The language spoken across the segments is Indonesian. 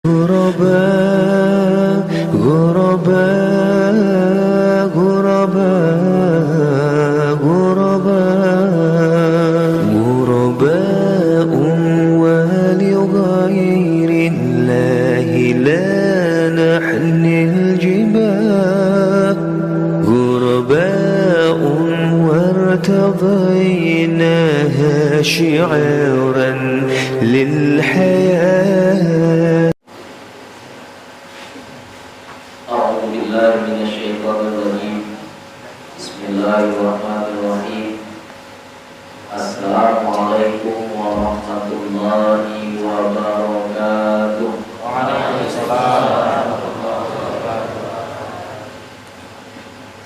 غرباء غرباء غرباء غرباء غرباء ولغير الله لا نحمل الجباه غرباء وارتضيناها شعارا للحياة. Bismillahirrahmanirrahim. Assalamualaikum warahmatullahi wabarakatuh. Waalaikumsalam.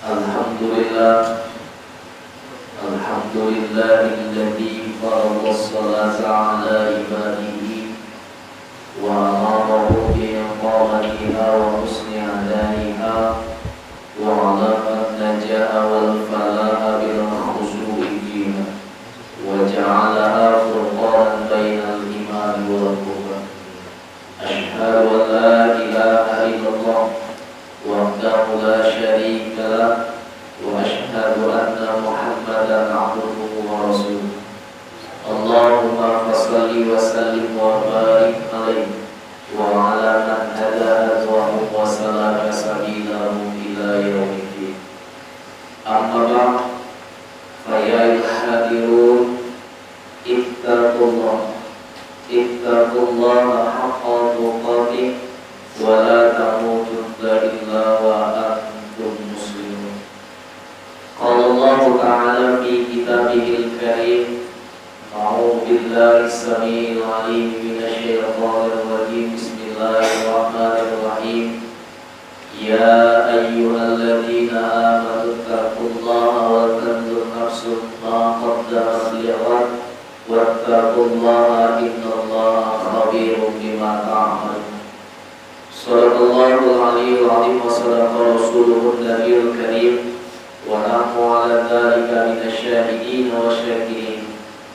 Alhamdulillah. Alhamdulillahilladzi farada as-salata ala ibadihi wa amarahu bi iqamatiha wa husni adaiha وعلم النجاة والفلاح بالخشوع فيها وجعلها فرقانا بين الإيمان والكفر. أشهد أن لا إله إلا الله وحده لا شريك له وأشهد أن محمدا عبده ورسوله. اللهم صل وسلم وبارك عليه وعلى من هداه وسلك سبيله إلى يوم الدين. أما بعد فيا أيها الحاضرون اتقوا الله حق تقاته ولا تموتن إلا وأنتم مسلمون. قال الله تعالى في كتابه الكريم: أعوذ بالله السميع العليم من الشيطان الرجيم. بسم الله الرحمن الرحيم. يا أيها الذين آمنوا اتقوا الله ولتنظر نفس ما قدمت لغد واتقوا الله إن الله خبير بما تعملون. صدق الله العلي العظيم وصدق رسوله النبي الكريم ونحن على ذلك من الشاهدين والشاكرين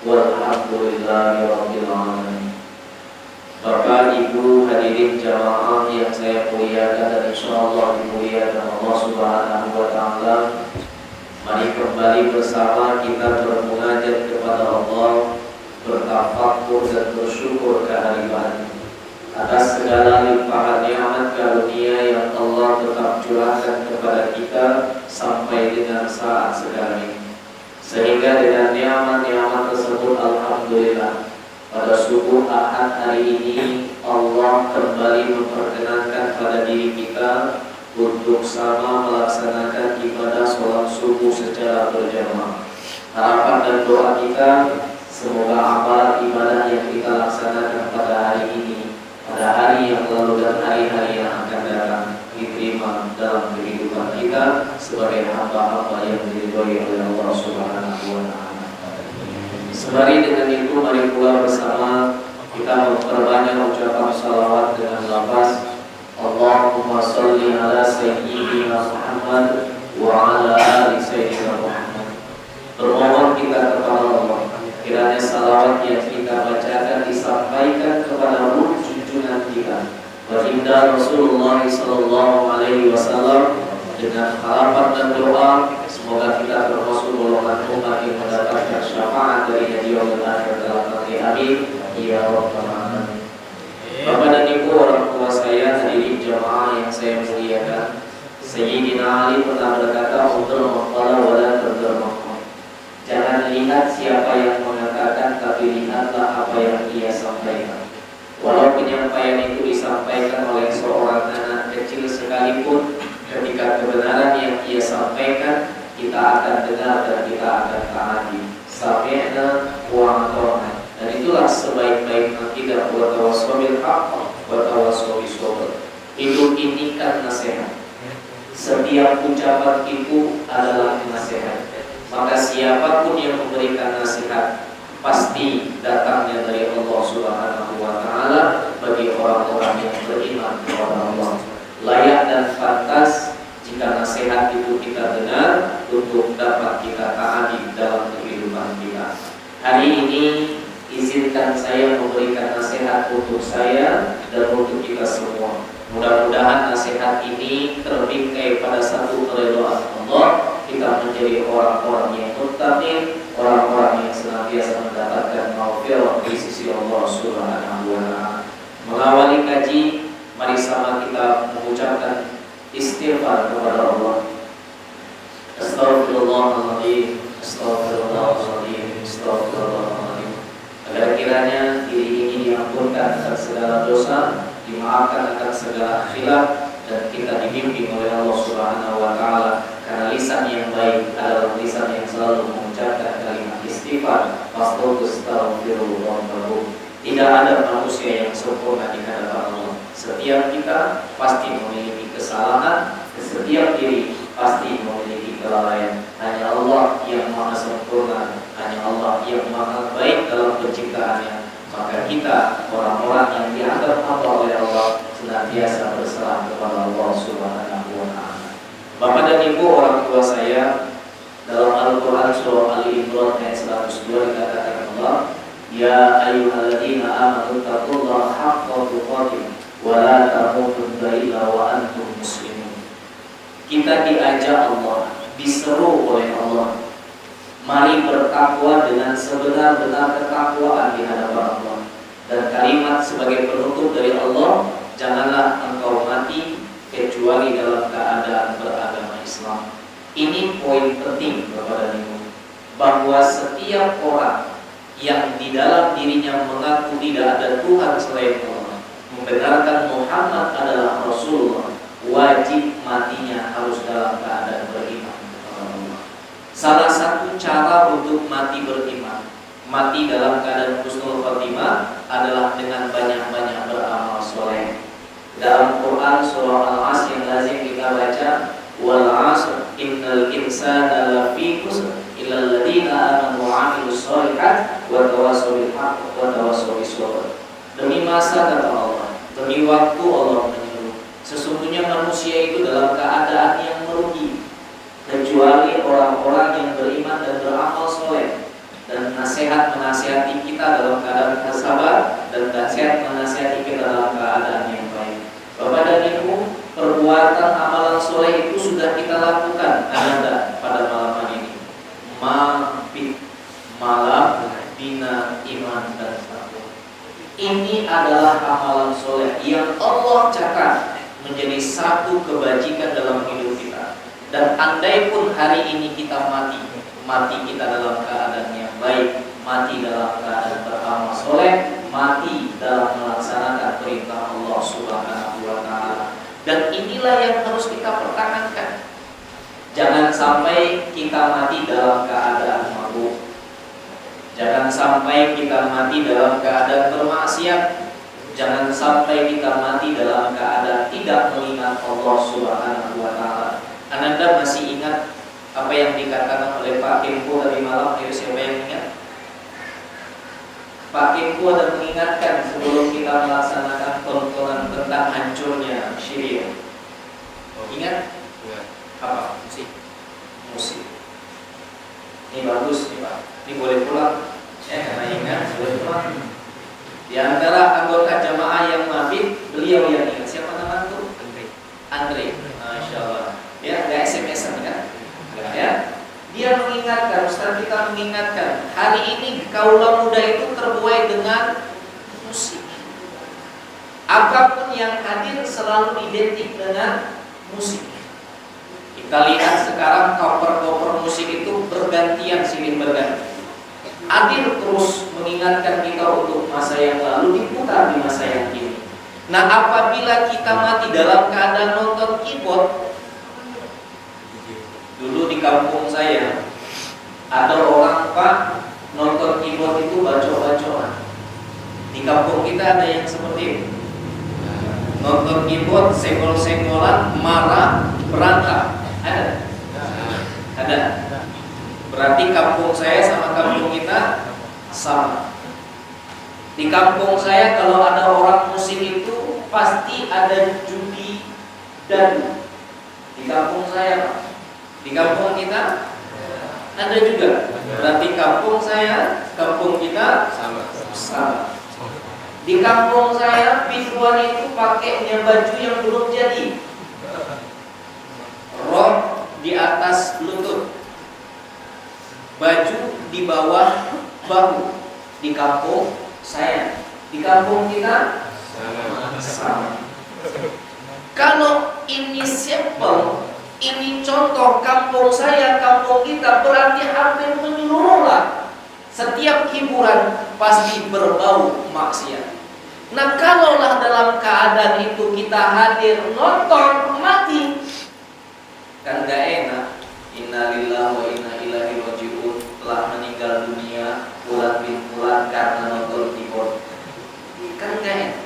walhamdulillahi rabbil alamin. Bapak Ibu hadirin jamaah yang saya muliakan dan insyaallah dimuliakan Allah Subhanahu wa taala. Mari kembali bersama kita bermunajat kepada Allah, bertafakkur dan bersyukur kehadiran atas segala limpahan nikmat karunia yang Allah tetap curahkan kepada kita sampai dengan saat sekarang ini. Sehingga dengan nikmat-nikmat tersebut alhamdulillah pada subuh Ahad hari ini Allah kembali memperkenankan pada diri kita untuk sama melaksanakan ibadah sholat subuh secara berjamaah. Harapan dan doa kita semoga amal ibadah yang kita laksanakan pada hari ini, pada hari yang lalu dan hari-hari yang akan datang diterima dalam kehidupan kita sebagai hamba-hamba yang diridhoi oleh Allah Subhanahu wa taala. Sembari dengan itu mari pula bersama kita memperbanyak ucapan salawat dengan lafaz Allahumma sholli ala sayyidina Muhammad wa ala ali sayyidina Muhammad. Bermohon kita kepada Allah kiranya salawat yang kita bacakan disampaikan kepada ruh junjungan kita baginda Rasulullah sallallahu alaihi wasallam dengan harapan dan doa semoga kita termasuk golongan umat yang mendapatkan syafaat dari Nabi Muhammad akhir dalam nanti. Amin ya rabbal alamin. Bapak dan Ibu orang tua saya, hadirin jamaah yang saya muliakan, Sayyidina Ali pernah berkata untuk maqala wala tadrmaqam. Jangan lihat siapa yang mengatakan, tapi lihatlah apa yang ia sampaikan. Walau penyampaian itu disampaikan oleh seorang anak kecil sekalipun, ketika kebenaran yang ia sampaikan kita akan dengar dan kita akan taati. Sami'na wa ata'na. Dan itulah sebaik-baik akidah wa tawassaw bil haqq wa tawassaw bis sabr. Hidup ini kan nasihat. Setiap ucapan itu adalah nasihat. Maka siapapun yang memberikan nasihat pasti datangnya dari Allah Subhanahu wa taala bagi orang-orang yang beriman kepada Allah. Layak dan pantas jika nasihat itu kita dengar untuk dapat kita taati dalam kehidupan kita. Hari ini izinkan saya memberikan nasihat untuk saya dan untuk kita semua. Mudah-mudahan nasihat ini terbingkai pada satu keridhaan Allah, kita menjadi orang-orang yang muttaqin, orang-orang yang senantiasa mendapatkan maghfirah di sisi Allah Subhanahu wa taala. Mengawali kaji, mari sama kita mengucapkan istighfar kepada Allah. Astaghfirullahaladzim, astaghfirullahaladzim, astaghfirullahaladzim. Agar kiranya diri ini diampunkan akan segala dosa, dimaafkan akan segala khilaf, dan kita dibimbing oleh Allah Subhanahu wa taala, karena lisan yang baik adalah lisan yang selalu mengucapkan kalimat istighfar. Astaghfirullah. Tidak ada manusia yang sempurna di hadapan Allah. Setiap kita pasti memiliki kesalahan, setiap diri pasti memiliki kelalaian. Hanya Allah yang maha sempurna, hanya Allah yang maha baik dalam penciptaannya. Maka kita, orang-orang yang dianggap hamba oleh Allah, senantiasa berserah kepada Allah Subhanahu wa taala. Bapak dan Ibu, orang tua saya, dalam Al-Quran surah Ali Imran ayat 102 dikatakan Allah, Ya ayyuhalladzina amanu taqullaha haqqa tuqatih wa la tamutunna illa wa antum muslimun. Kita diajak Allah, diseru oleh Allah, mari bertakwa dengan sebenar-benar ketakwaan di hadapan Allah. Dan kalimat sebagai penutup dari Allah, janganlah engkau mati kecuali dalam keadaan beragama Islam. Ini poin penting Bapak dan Ibu, bahwa setiap orang yang di dalam dirinya mengaku tidak ada Tuhan selain Allah, membenarkan Muhammad adalah Rasulullah, wajib matinya harus dalam keadaan beriman kepada Allah. Salah satu cara untuk mati beriman, mati dalam keadaan husnul khotimah, adalah dengan banyak-banyak beramal soleh. Dalam Quran surah Al-Asr yang lazim kita baca, wal 'asr innal insana lafi khusr illal ladzina amanu wa 'amilus shalihat wa tawassaw bil haqq wa tawassaw bis sabr. Demi masa, kata Allah, demi waktu Allah menyuruh, sesungguhnya manusia itu dalam keadaan yang merugi, kecuali orang-orang yang beriman dan beramal soleh. Dan nasihat menasihati kita dalam keadaan sabar, dan nasihat menasihati kita dalam keadaan yang baik. Bapak dan Ibu, perbuatan amalan soleh itu sudah kita lakukan, Anda pada malam hari ini. Malam bina iman dan takwa. Ini adalah amalan soleh yang Allah catat menjadi satu kebajikan dalam hidup kita. Dan andai pun hari ini kita mati kita dalam keadaan yang baik, mati dalam keadaan beramal soleh, mati dalam melaksanakan perintah Allah Subhanahu wa taala. Dan inilah yang harus kita pertahankan. Jangan sampai kita mati dalam keadaan mabuk. Jangan sampai kita mati dalam keadaan bermaksiat. Jangan sampai kita mati dalam keadaan tidak mengingat Allah Subhanahu wa taala. Anda masih ingat apa yang dikatakan oleh Pak Tempo tadi malam? Ayo, siapa yang ingat? Pak Tempo ada mengingatkan sebelum kita melaksanakan tontonan tentang hancurnya Syria. Ingat? Apa? Musik. Ini bagus nih Pak. Ini boleh pulang. Karena ingat boleh pulang. Di antara anggota jamaah yang mabit, beliau yang ingat. Siapa nama itu? Andre. Masya Allah. Ya, nggak SMS-an kan? Ya, dia mengingatkan, Ustaz kita mengingatkan, hari ini kaula muda itu terbuai dengan musik. Apapun yang hadir selalu identik dengan musik. Kita lihat sekarang cover-cover musik itu bergantian, silih berganti. Hadir terus mengingatkan kita untuk masa yang lalu, diputar di masa yang kini. Nah, apabila kita mati dalam keadaan nonton keyboard, dulu di kampung saya ada orang Pak nonton keyboard itu bacot-bacotan. Di kampung kita ada yang seperti itu. Nonton keyboard, senggol-senggolan, marah, berantem. Ada. Berarti kampung saya sama kampung kita sama. Di kampung saya kalau ada orang musik itu pasti ada judi dadu. Di kampung saya Pak. Di kampung kita ada juga. Berarti kampung saya, kampung kita sama. Di kampung saya biduan itu pakainya baju yang belum jadi, rok di atas lutut, baju di bawah bahu. Di kampung saya, di kampung kita sama. Kalau ini sampel, ini contoh kampung saya, kampung kita, berarti hampir menyeluruh lah. Setiap hiburan pasti berbau maksiat. Nah, kalaulah dalam keadaan itu kita hadir nonton mati, kan gak enak. Innalillahi wa inna ilaihi rajiun, telah meninggal dunia Fulan bin Fulan karena nonton keyboard, kan gak enak.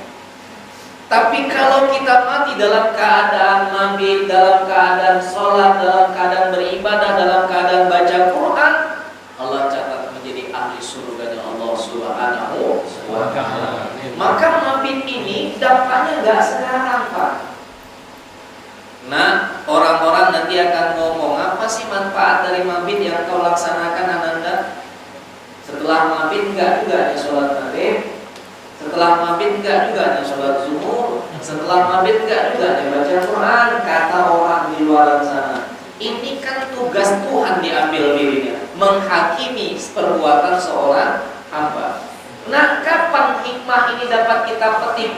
Tapi kalau kita mati dalam keadaan mabit, dalam keadaan sholat, dalam keadaan beribadah, dalam keadaan baca Quran, Allah catat menjadi ahli surganya Allah Subhanahu wa ta'ala. Maka mabit ini dampaknya gak sekarang, Pak. Nah, orang-orang nanti akan ngomong, apa sih manfaat dari mabit yang kau laksanakan, Ananda? Setelah mabit enggak juga ada sholat maghrib, setelah mabit enggak juga ada sholat zuhur, setelah mabit enggak juga ada baca Quran, kata orang di luar sana. Ini kan tugas Tuhan diambil dirinya, menghakimi perbuatan seorang hamba. Nah, kapan hikmah ini dapat kita petik?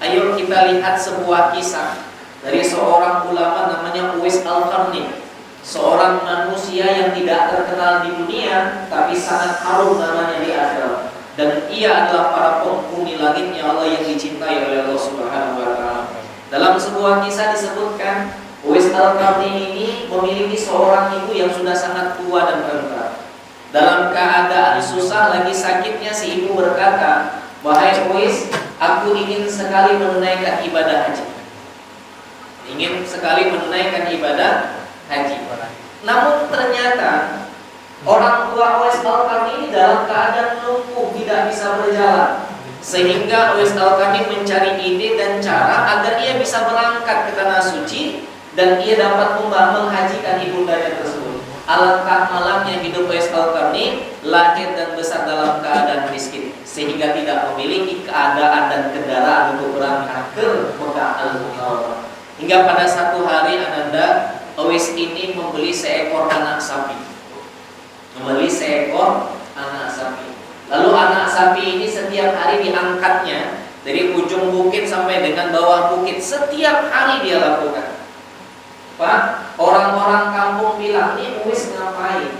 Ayo kita lihat sebuah kisah dari seorang ulama namanya Uwais Al-Qarni, seorang manusia yang tidak terkenal di dunia tapi sangat harum namanya di akhirat. Dan ia adalah para penghuni langitnya Allah yang dicintai oleh Allah Subhanahu wa ta'ala. Dalam sebuah kisah disebutkan, Uwais Al-Qarni ini memiliki seorang ibu yang sudah sangat tua dan renta. Dalam keadaan susah lagi sakitnya, si ibu berkata, "Wahai Uwais, aku ingin sekali menunaikan ibadah haji." Ingin sekali menunaikan ibadah haji. Namun ternyata orang tua Uwais Al-Qarni ini dalam keadaan lumpuh, tidak bisa berjalan. Sehingga Uwais Al-Qarni mencari ide dan cara agar ia bisa berangkat ke tanah suci dan ia dapat menghajikan ibundanya tersebut. Alangkah malangnya hidup Uwais Al-Qarni, lahir dan besar dalam keadaan miskin, sehingga tidak memiliki keadaan dan kendaraan untuk berangkat ke Mekah Al-Mukarramah. Hingga pada satu hari, Ananda, Uwais ini membeli seekor anak sapi. Lalu anak sapi ini setiap hari diangkatnya dari ujung bukit sampai dengan bawah bukit. Setiap hari dia lakukan. Pak, orang-orang kampung bilang, ini Uwais ngapain?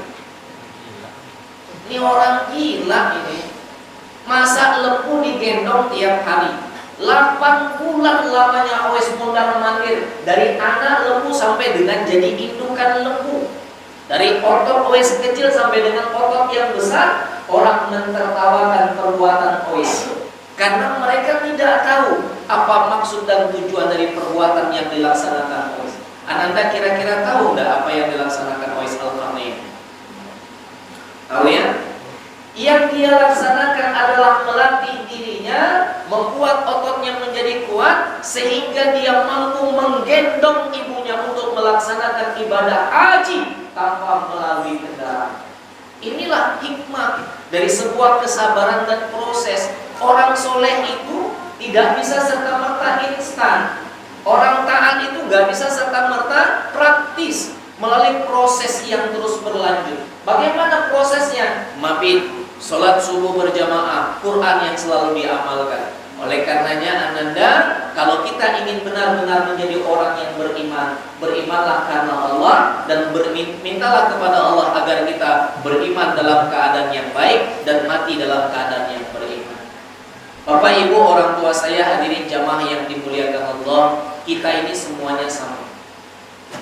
Ini orang gila ini. Masa lembu digendong tiap hari? 8 bulan lamanya Uwais mondar-mandir, dari anak lembu sampai dengan jadi indukan lembu. Dari otot Uwais kecil sampai dengan otot yang besar, orang mentertawakan perbuatan Uwais karena mereka tidak tahu apa maksud dan tujuan dari perbuatan yang dilaksanakan Uwais. Ananda kira-kira tahu enggak apa yang dilaksanakan Uwais Al-Qarni? Tahu ya? Yang dia laksanakan adalah melatih dirinya, membuat ototnya menjadi kuat sehingga dia mampu menggendong ibunya untuk melaksanakan ibadah haji tanpa melalui kendaraan. Inilah hikmah dari sebuah kesabaran dan proses. Orang soleh itu tidak bisa serta-merta instan. Orang taat itu gak bisa serta-merta praktis, melalui proses yang terus berlanjut. Bagaimana prosesnya? Mabit, sholat subuh berjamaah, Quran yang selalu diamalkan. Oleh karenanya, Ananda, kalau kita ingin benar-benar menjadi orang yang beriman, berimanlah karena Allah dan mintalah kepada Allah agar kita beriman dalam keadaan yang baik dan mati dalam keadaan yang beriman. Bapak, Ibu, orang tua saya, hadirin jamaah yang dimuliakan Allah, kita ini semuanya sama.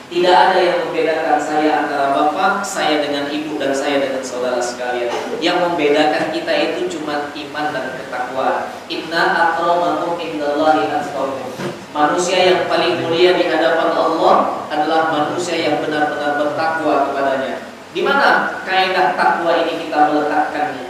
Tidak ada yang membedakan saya antara bapak, saya dengan ibu, dan saya dengan saudara sekalian. Yang membedakan kita itu cuma iman dan ketakwaan. Inna akramakum indallahi atqakum. Manusia yang paling mulia di hadapan Allah adalah manusia yang benar-benar bertakwa kepadanya. Di mana kaidah takwa ini kita meletakkannya?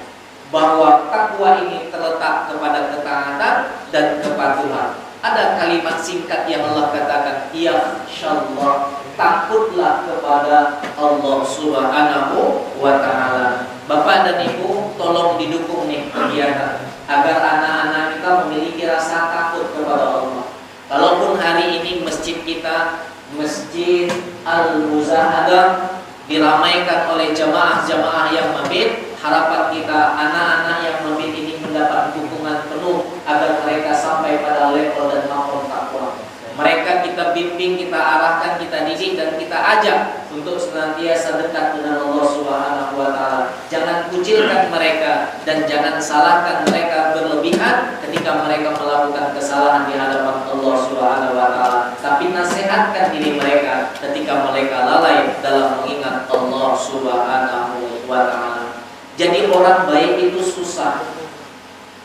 Bahwa takwa ini terletak kepada ketaatan dan kepatuhan. Ada kalimat singkat yang Allah katakan, yakhshallah, takutlah kepada Allah Subhanahu wa ta'ala. Bapak dan Ibu, tolong didukung nih kegiatan. agar anak-anak kita memiliki rasa takut kepada Allah. Kalaupun hari ini masjid kita, Masjid Al-Muzahadah, diramaikan oleh jamaah-jamaah yang mabit, harapan kita anak-anak yang mabit ini mendapat dukungan penuh agar mereka sampai pada level dan maqam takwa. Mereka kita bimbing, kita arahkan, kita didik dan kita ajak untuk senantiasa dekat dengan Allah Subhanahu wa taala. Jangan kucilkan mereka dan jangan salahkan mereka berlebihan ketika mereka melakukan kesalahan di hadapan Allah Subhanahu wa taala. Tapi nasihatkan diri mereka ketika mereka lalai dalam mengingat Allah Subhanahu wa taala. Jadi orang baik itu susah,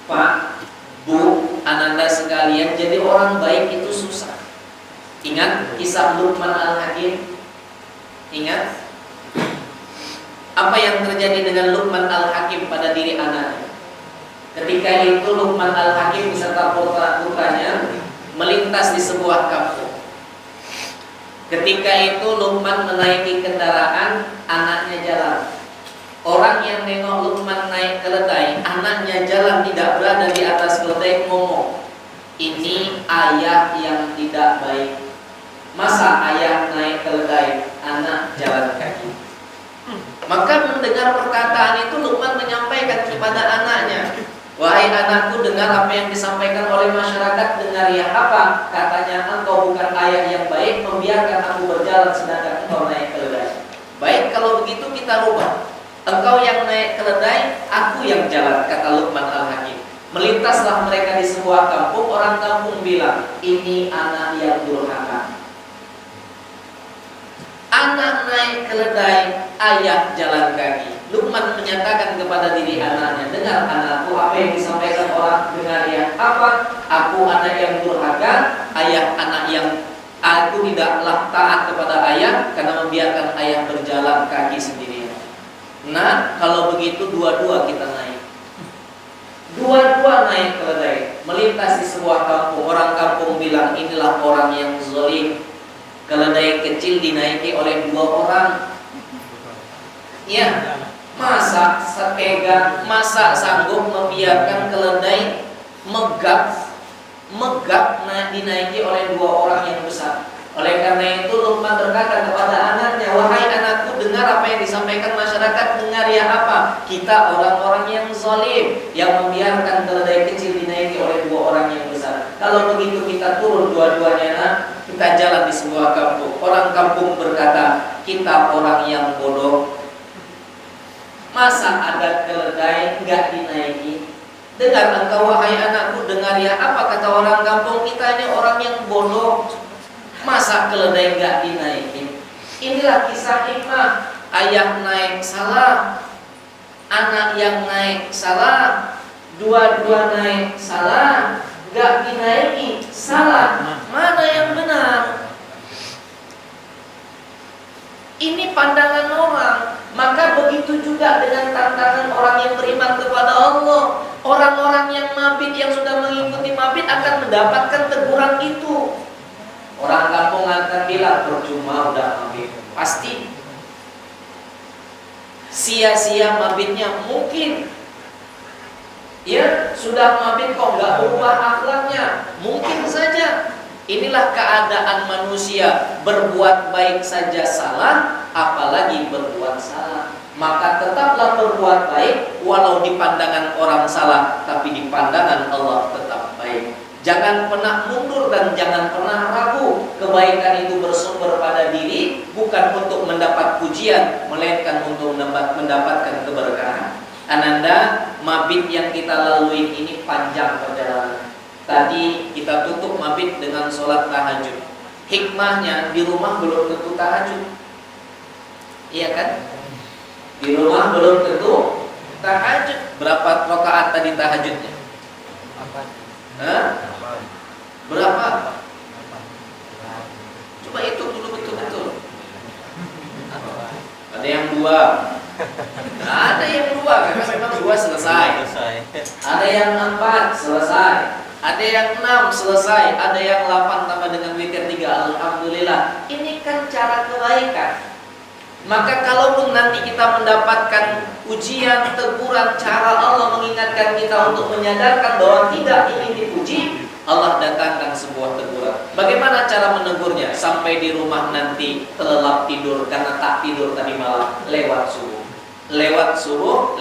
Pak, Bu, Ananda sekalian, jadi orang baik itu susah. Ingat kisah Luqman Al-Hakim? Ingat apa yang terjadi dengan Luqman Al-Hakim pada diri anaknya? Ketika itu Luqman Al-Hakim beserta putra-putranya melintas di sebuah kampung. Ketika itu Luqman menaiki kendaraan, anaknya jalan. Orang yang nengok Luqman naik keledai, anaknya jalan tidak berada di atas keledai, ngomong, ini ayah yang tidak baik. Masa ayah naik keledai, anak jalan kaki? Maka mendengar perkataan itu Luqman menyampaikan kepada anaknya, wahai anakku, dengar apa yang disampaikan oleh masyarakat. Dengar ya apa? Katanya, engkau bukan ayah yang baik, membiarkan aku berjalan sedangkan engkau naik keledai. Baik, kalau begitu kita rubah. Engkau yang naik keledai, aku yang jalan, kata Luqman Al-Hakim. Melintaslah mereka di sebuah kampung. Orang kampung bilang, ini anak yang durhaka. Anak naik keledai, ayah jalan kaki. Luqman menyatakan kepada diri anaknya, dengar anakku, apa yang disampaikan orang, dengar ya apa? Aku anak yang durhaka, ayah anak yang aku tidaklah taat kepada ayah karena membiarkan ayah berjalan kaki sendirian. Nah, kalau begitu dua-dua kita naik. Dua-dua naik keledai, melintas di sebuah kampung. Orang kampung bilang, inilah orang yang zalim. Keledai kecil dinaiki oleh dua orang. Ya, masa setega, masa sanggup membiarkan keledai megap dinaiki oleh dua orang yang besar. Oleh karena itu Luqman berkata kepada anaknya, wahai anakku, dengar apa yang disampaikan masyarakat. Dengar ya apa? Kita orang-orang yang zalim, yang membiarkan keledai kecil dinaiki oleh dua orang yang besar. Kalau begitu kita turun dua-duanya, nak, kita jalan di sebuah kampung. Orang kampung berkata, kita orang yang bodoh. Masa ada keledai enggak dinaiki? Dengar engkau wahai anakku, dengar ya apa kata orang kampung, kita ini orang yang bodoh. Masa keledai enggak dinaiki? Inilah kisah hikmah. Ayah naik salah, anak yang naik salah, dua-dua naik salah, enggak dinaiki salah. Mana yang benar? Ini pandangan orang. Maka begitu juga dengan tantangan orang yang beriman kepada Allah. Orang-orang yang mabit, yang sudah mengikuti mabit akan mendapatkan teguran itu. Orang kampung akan bilang, percuma udah mabit. Pasti sia-sia mabitnya. Mungkin ya sudah mabit kok nggak berubah akhlaknya. Mungkin saja. Inilah keadaan manusia, berbuat baik saja salah, apalagi berbuat salah. Maka tetaplah berbuat baik, walau di pandangan orang salah, tapi di pandangan Allah tetap baik. Jangan pernah mundur dan jangan pernah ragu. Kebaikan itu bersumber pada diri, bukan untuk mendapat pujian, melainkan untuk mendapatkan keberkahan. Ananda, mabit yang kita lalui ini panjang perjalanan. Tadi kita tutup mabit dengan sholat tahajud. Hikmahnya, di rumah belum tentu tahajud. Iya kan? Di rumah belum tentu tahajud. Berapa rakaat tadi tahajudnya? Hah? Berapa? Coba itu dulu betul-betul. Ada yang 2. Ada yang 2 karena memang 2 selesai. Ada yang 4 selesai. Ada yang 6 selesai, ada yang 8 tambah dengan witir 3. Alhamdulillah. Ini kan cara kebaikan. Maka kalaupun nanti kita mendapatkan ujian, teguran, cara Allah mengingatkan kita untuk menyadarkan bahwa tidak ingin dipuji, Allah datangkan sebuah teguran. Bagaimana cara menegurnya? Sampai di rumah nanti terlelap tidur karena tak tidur tadi malam, lewat subuh. Lewat subuh.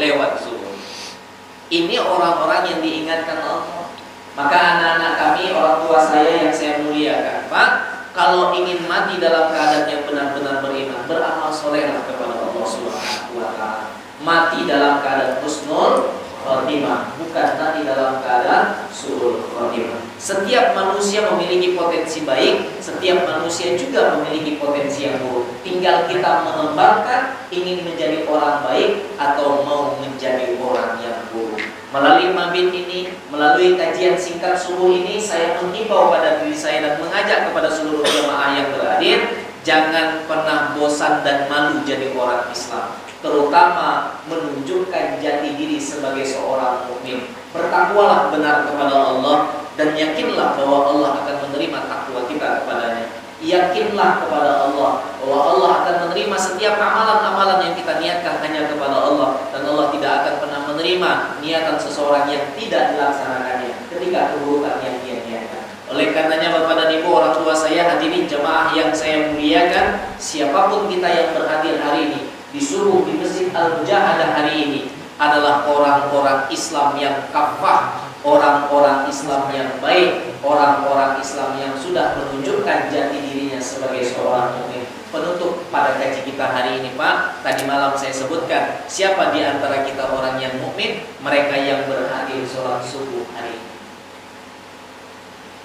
Ini orang-orang yang diingatkan Allah. Maka anak-anak kami, orang tua saya yang saya muliakan, Pak, kalau ingin mati dalam keadaan yang benar-benar beriman, beramal solehlah kepada Allah Subhanahu wa Ta'ala. Mati dalam keadaan husnul khotimah, bukan mati dalam keadaan su'ul khotimah. Setiap manusia memiliki potensi baik, setiap manusia juga memiliki potensi yang buruk. Tinggal kita mengembangkan ingin menjadi orang baik atau mau menjadi orang yang buruk. Melalui mabit ini, melalui kajian singkat subuh ini, saya menghimbau pada diri saya dan mengajak kepada seluruh jemaah yang berhadir, jangan pernah bosan dan malu jadi orang Islam, terutama menunjukkan jati diri sebagai seorang mukmin. Bertakwalah benar kepada Allah dan yakinlah bahwa Allah akan menerima takwa kita kepadanya. Yakinlah kepada Allah bahwa Allah akan menerima setiap amalan-amalan yang kita niatkan hanya kepada Allah, dan Allah tidak akan pernah menerima niatan seseorang yang tidak dilaksanakannya ketika keburukan yang dia niatkan. Oleh karenanya Bapak dan Ibu, orang tua saya, hadirin jemaah yang saya muliakan, siapapun kita yang berhadir hari ini di subuh di Masjid Al-Mujahadah hari ini adalah orang-orang Islam yang kafah, orang-orang Islam yang baik, orang-orang Islam yang sudah menunjukkan jati dirinya sebagai seorang mukmin. Penutup pada kaji kita hari ini, Pak, tadi malam saya sebutkan siapa di antara kita orang yang mukmin, mereka yang berhadir sholat subuh hari ini.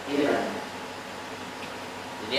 Ini kan. Jadi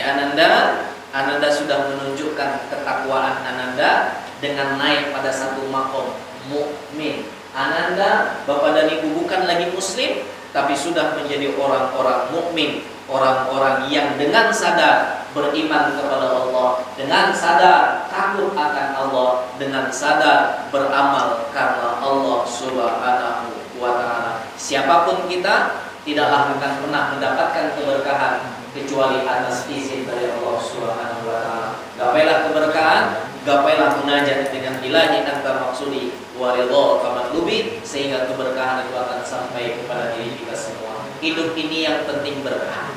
Ananda sudah menunjukkan ketakwaan Ananda dengan naik pada satu makom mukmin. Ananda, Bapak dan Ibu, bukan lagi muslim, tapi sudah menjadi orang-orang mukmin, orang-orang yang dengan sadar beriman kepada Allah, dengan sadar takut akan Allah, dengan sadar beramal karena Allah Subhanahu wa Ta'ala. Siapapun kita tidaklah akan pernah mendapatkan keberkahan kecuali atas izin dari Allah Subhanahu wa Ta'ala. Gapailah keberkahan, gapailah munajat dengan ilahi anta maksudi wa ridha kamatlubi, sehingga keberkahan itu akan sampai kepada diri kita semua. Hidup ini yang penting berkah.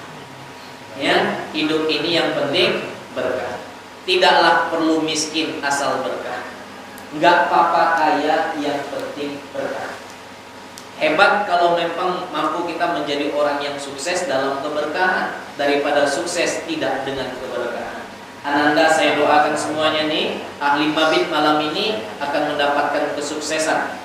Ya, hidup ini yang penting berkah. Tidaklah perlu miskin asal berkah. Enggak apa-apa kaya, yang penting berkah. Hebat kalau memang mampu kita menjadi orang yang sukses dalam keberkahan daripada sukses tidak dengan keberkahan. Ananda, saya doakan semuanya nih, ahli mabit malam ini akan mendapatkan kesuksesan.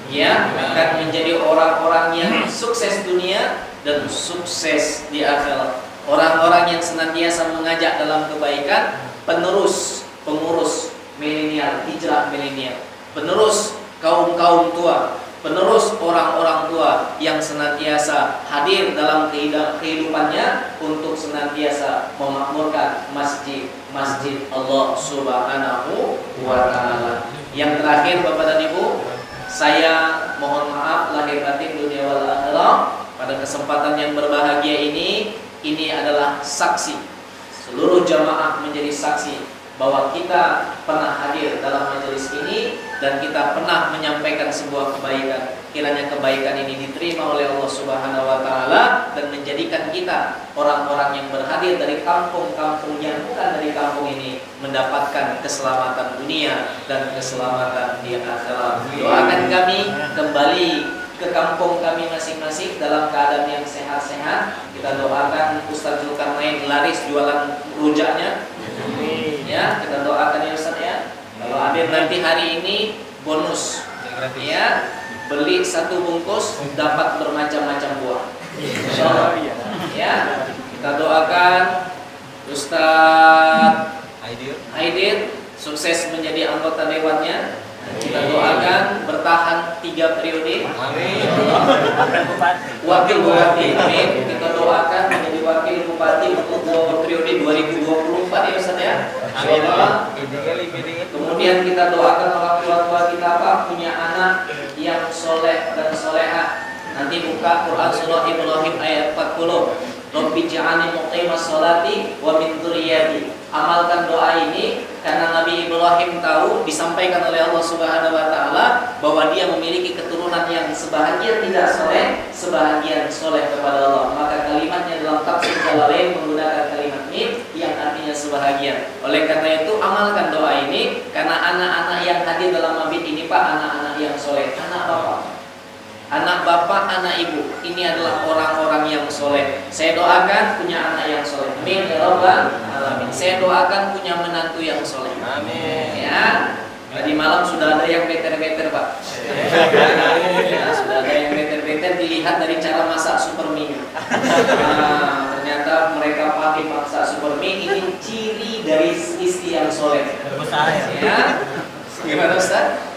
Ya, akan menjadi orang-orang yang sukses dunia dan sukses di akhirat. Orang-orang yang senantiasa mengajak dalam kebaikan, penerus, pengurus milenial, hijrah milenial, penerus kaum-kaum tua, penerus orang-orang tua yang senantiasa hadir dalam kehidupannya untuk senantiasa memakmurkan masjid Allah Subhanahu wa Ta'ala. Yang terakhir Bapak dan Ibu, saya mohon maaf lahir batin dunia wal akhirah. Pada kesempatan yang berbahagia ini adalah saksi, seluruh jamaah menjadi saksi bahwa kita pernah hadir dalam majelis ini dan kita pernah menyampaikan sebuah kebaikan. Kiranya kebaikan ini diterima oleh Allah Subhanahu wa Ta'ala dan menjadikan kita orang-orang yang berhadir dari kampung-kampung yang bukan dari kampung ini mendapatkan keselamatan dunia dan keselamatan di akhirat. Doakan kami kembali ke kampung kami masing-masing dalam keadaan yang sehat-sehat. Kita doakan Ustaz Zulkarnain laris jualan rujaknya. Ya, kita doakan ya Ustaz ya. Kalau hadir nanti hari ini bonus. Ya, beli satu bungkus dapat bermacam-macam buah. Insyaallah. Ya, kita doakan Ustaz Aidil sukses menjadi anggota dewannya. Kita doakan bertahan 3 periode. Wakil Bupati, amin. Kita doakan menjadi wakil bupati untuk periode 2024 ya Ustaz ya. Insyaallah. Kemudian kita doakan orang tua kita punya anak yang soleh dan solehah. Nanti buka Quran surah Ibrahim ayat 40. Rabbi ja'alni muqimas sholati wa min dzurriyyati. Amalkan doa ini Karena Nabi Ibrahim tahu, disampaikan oleh Allah Subhanahu wa taala bahwa dia memiliki keturunan yang sebahagian tidak soleh, sebahagian soleh kepada Allah. Maka kalimatnya dalam tafsir Jalalain menggunakan kalimat mim yang artinya sebahagian. Oleh karena itu amalkan doa ini, karena anak-anak yang hadir dalam mabit ini Pak, anak-anak yang soleh, anak bapak. Anak bapak, anak ibu, ini adalah orang-orang yang soleh. Saya doakan punya anak yang soleh. Amin ya rabbal alamin. Saya doakan punya menantu yang soleh. Amin. Ya. Tadi malam sudah ada yang beter-beter Pak. Ya, sudah ada yang beter-beter dilihat dari cara masak super mie. Nah, ternyata mereka pakai masak super mie, ini ciri dari istri yang soleh. Ya. Gimana Ustaz?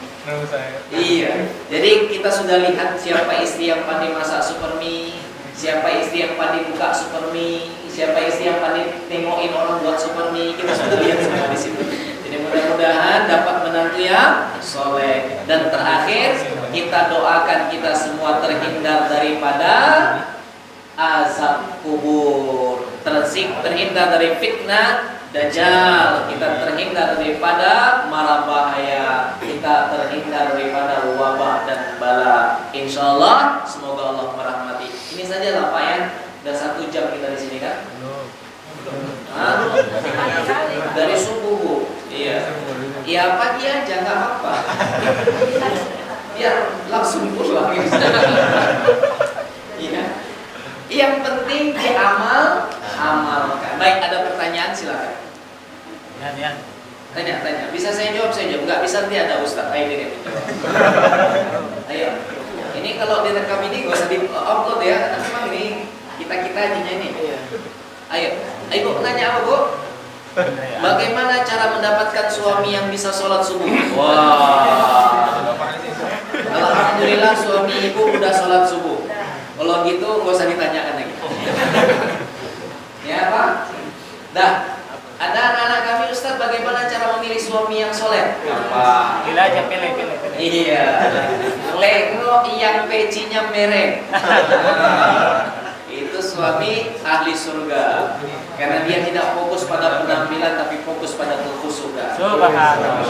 Iya, jadi kita sudah lihat siapa istri yang pandai masak super mie, siapa istri yang pandai buka super mie, siapa istri yang pandai tengokin orang buat super mie. Kita sudah lihat semua di situ. Jadi mudah-mudahan dapat menantu yang soleh. Dan terakhir kita doakan kita semua terhindar daripada azab kubur, terhindar dari fitnah Dajjal, kita terhindar daripada mara bahaya, kita terhindar daripada wabah dan bala. Insyaallah, semoga Allah merahmati. Ini saja lah Pak ya, udah 1 jam kita di sini kan? Dari subuh Bu. Iya. Ya pagi aja nggak apa-apa. Biar langsung pulang. Iya. Yang penting amalkan. Baik, ada pertanyaan silakan. Tanya. Bisa saya jawab, Nggak bisa nanti ada Ustaz. Ayo deh. Ayo. Ini kalau direkam ini nggak usah di-upload ya. Karena memang ini kita aja ini. Ayo. Ayo Bu, tanya apa Bu? Bagaimana cara mendapatkan suami yang bisa sholat subuh? Wah. Alhamdulillah suami ibu udah sholat subuh. Kalau gitu nggak usah ditanyakan lagi. Ya Pak. Dah. Ada anak-anak kami Ustaz, bagaimana cara memilih suami yang soleh? Apa? Pilih aja, pilih. Iya. Lengo yang pecinya mereng. Itu suami ahli surga. Karena dia tidak fokus pada penampilan tapi fokus pada kekhusyukan. Subhanallah.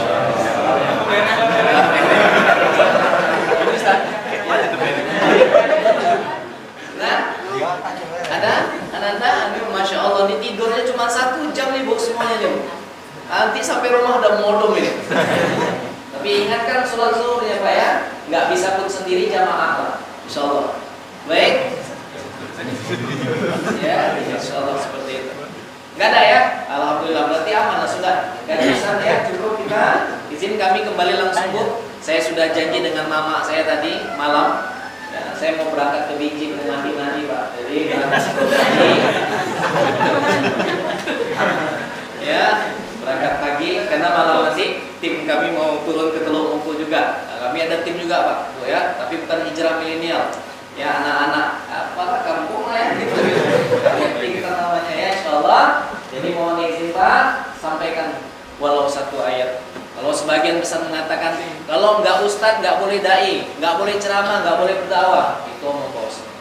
Nah, ada anak-anak, masya Allah, ini tidurnya cuma 1 jam nih Bu semuanya nih. Nanti sampai rumah udah modom ini. Tapi ingatkan sholat zuhur ya Pak ya, nggak bisa pun sendiri jamaah lah, insya Allah. Baik. Ya, insya Allah seperti itu. Nggak ada ya? Alhamdulillah, berarti aman lah sudah. Nggak bisa ya, cukup kita. Izin kami kembali langsung Bu. Saya sudah janji dengan mama saya tadi malam. Ya, saya mau berangkat ke Beijing dengan mandi Pak. Jadi ya, berangkat pagi karena malam nanti tim kami mau turun ke Teluk Mungku juga. Nah, kami ada tim juga Pak, Bu ya, tapi bukan hijrah milenial. Ya anak-anak apa kampung lah ya gitu. Kita namanya ya insyaallah. Jadi mohon izin Pak, sampaikan walau 1 ayat. Kalau sebagian besar mengatakan kalau nggak ustadz nggak boleh dai, nggak boleh ceramah, nggak boleh berdakwah, itu omong kosong.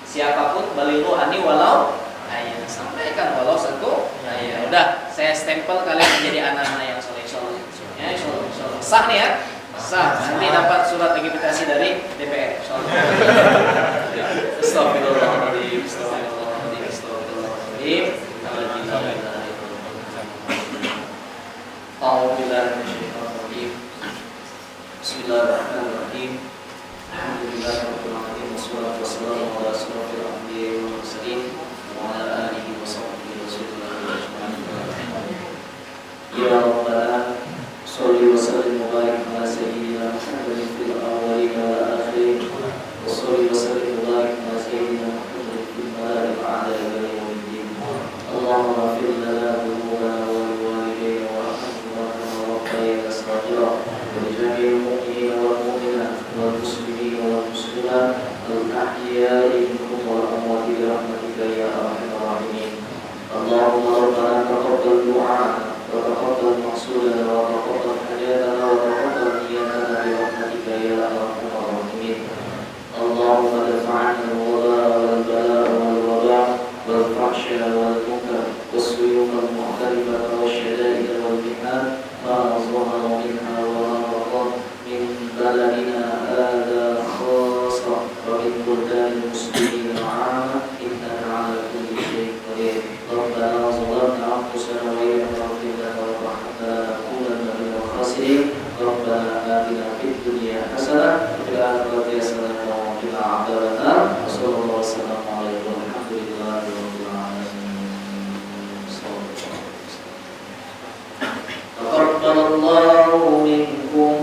Siapapun balighu ani walau ayat, sampaikan walau 1 ayat. Udah, saya stempel kalian menjadi anak-anak yang soleh insyaallah. Ya insyaallah. Sah nih ya. Sah. Nanti dapat surat legitimasi dari DPR insyaallah. Astagfirullahaladzim. Bismillahirrahmanirrahim. Alhamdulillahirabbil alamin wassalatu wassalamu ala asyrofil anbiya'i wal mursalin wa ala alihi wa sahbihi ajma'in. Ya Rabbana shalli wa sallim wa barik ala sayyidina Muhammadin fil awwalin wal akhirin wa shalli wa sallim wa barik ala sayyidina Muhammadin fil mala'il a'la ila yaumiddin. Allahumma ighfir lana dhunubana wa liwalidayna warhamna kama rabbayana saghira. ولجميع المؤمنين والمؤمنات والمسلمين والمسلمات الأحياء منهم والأموات برحمتك يا أرحم الراحمين. اللهم ربنا تقبل دعاءنا وتقبل مقصودنا وتقبل حاجاتنا وتقبل نياتنا برحمتك يا أرحم الراحمين. اللهم ادفع عنا الوباء والبلاء والوباء والفحشاء والمنكر والسيوف المختلفة والشدائد والمحن الله منكم